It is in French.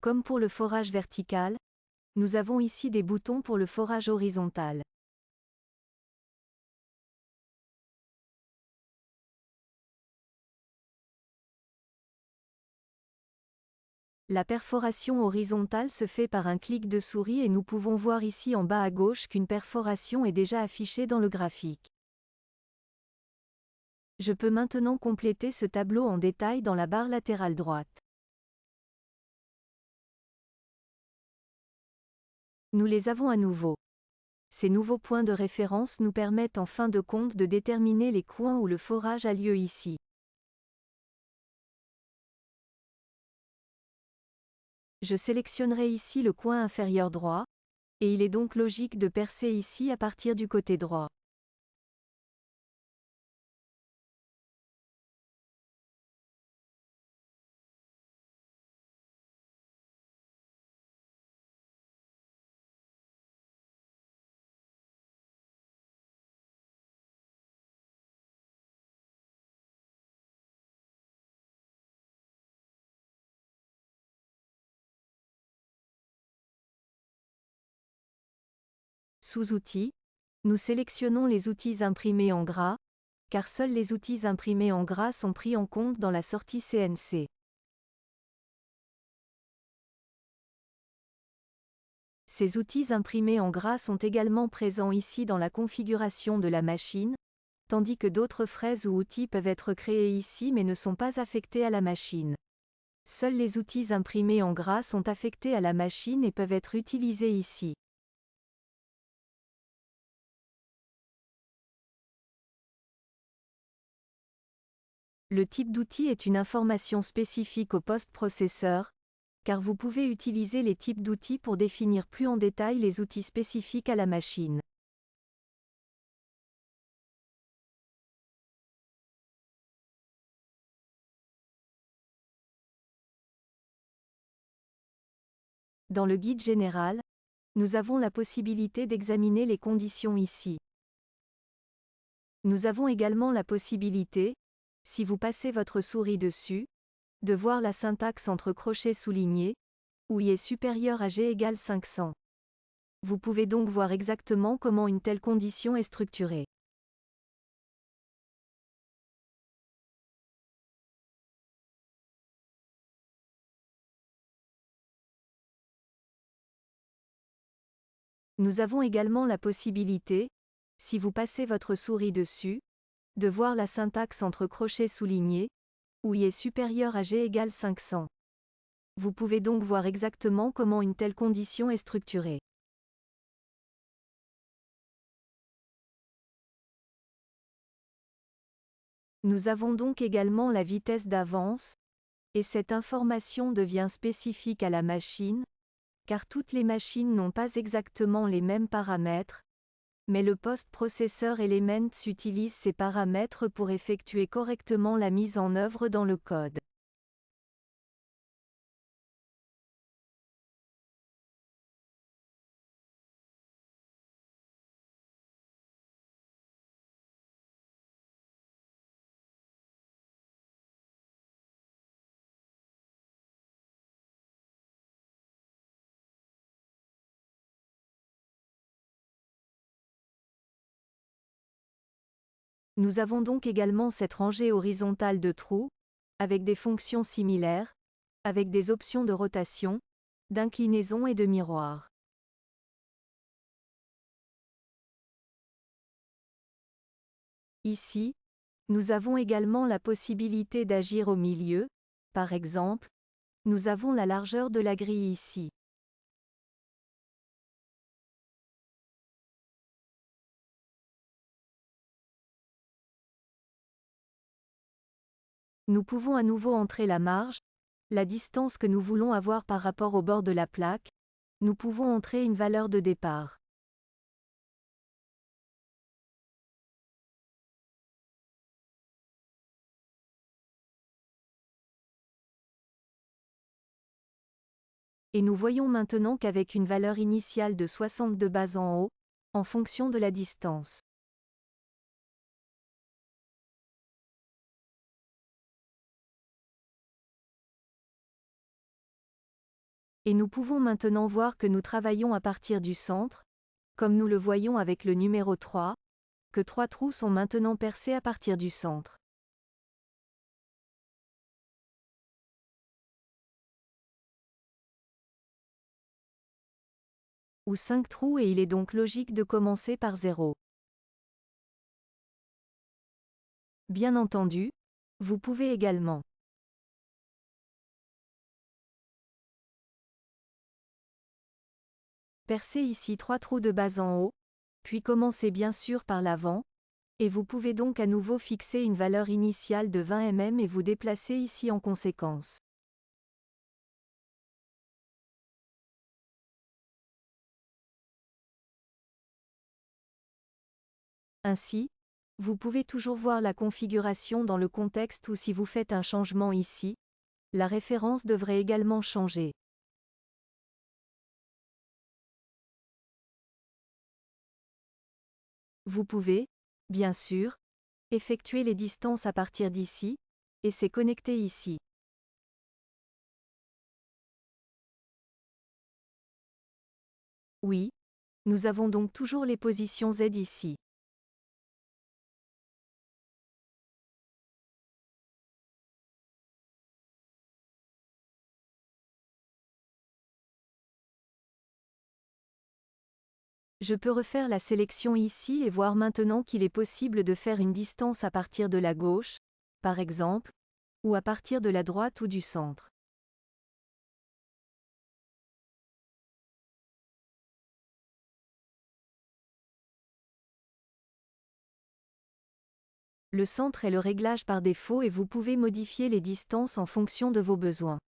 Comme pour le forage vertical, nous avons ici des boutons pour le forage horizontal. La perforation horizontale se fait par un clic de souris et nous pouvons voir ici en bas à gauche qu'une perforation est déjà affichée dans le graphique. Je peux maintenant compléter ce tableau en détail dans la barre latérale droite. Nous les avons à nouveau. Ces nouveaux points de référence nous permettent en fin de compte de déterminer les coins où le forage a lieu ici. Je sélectionnerai ici le coin inférieur droit, et il est donc logique de percer ici à partir du côté droit. Sous Outils, nous sélectionnons les outils imprimés en gras, car seuls les outils imprimés en gras sont pris en compte dans la sortie CNC. Ces outils imprimés en gras sont également présents ici dans la configuration de la machine, tandis que d'autres fraises ou outils peuvent être créés ici mais ne sont pas affectés à la machine. Seuls les outils imprimés en gras sont affectés à la machine et peuvent être utilisés ici. Le type d'outil est une information spécifique au post-processeur, car vous pouvez utiliser les types d'outils pour définir plus en détail les outils spécifiques à la machine. Dans le guide général, nous avons la possibilité d'examiner les conditions ici. Nous avons également la possibilité, si vous passez votre souris dessus, de voir la syntaxe entre crochets soulignés, où i est supérieur à g égale 500. Vous pouvez donc voir exactement comment une telle condition est structurée. Nous avons également la possibilité, si vous passez votre souris dessus, de voir la syntaxe entre crochets soulignés, où i est supérieur à g égale 500. Vous pouvez donc voir exactement comment une telle condition est structurée. Nous avons donc également la vitesse d'avance, et cette information devient spécifique à la machine, car toutes les machines n'ont pas exactement les mêmes paramètres, mais le post-processor Elements utilise ces paramètres pour effectuer correctement la mise en œuvre dans le code. Nous avons donc également cette rangée horizontale de trous, avec des fonctions similaires, avec des options de rotation, d'inclinaison et de miroir. Ici, nous avons également la possibilité d'agir au milieu, par exemple, nous avons la largeur de la grille ici. Nous pouvons à nouveau entrer la marge, la distance que nous voulons avoir par rapport au bord de la plaque, nous pouvons entrer une valeur de départ. Et nous voyons maintenant qu'avec une valeur initiale de 60 de base en haut, en fonction de la distance. Et nous pouvons maintenant voir que nous travaillons à partir du centre, comme nous le voyons avec le numéro 3, que 3 trous sont maintenant percés à partir du centre. Ou 5 trous et il est donc logique de commencer par 0. Bien entendu, vous pouvez également percer ici 3 trous de base en haut, puis commencer bien sûr par l'avant, et vous pouvez donc à nouveau fixer une valeur initiale de 20 mm et vous déplacer ici en conséquence. Ainsi, vous pouvez toujours voir la configuration dans le contexte ou si vous faites un changement ici, la référence devrait également changer. Vous pouvez, bien sûr, effectuer les distances à partir d'ici, et c'est connecté ici. Oui, nous avons donc toujours les positions Z ici. Je peux refaire la sélection ici et voir maintenant qu'il est possible de faire une distance à partir de la gauche, par exemple, ou à partir de la droite ou du centre. Le centre est le réglage par défaut et vous pouvez modifier les distances en fonction de vos besoins.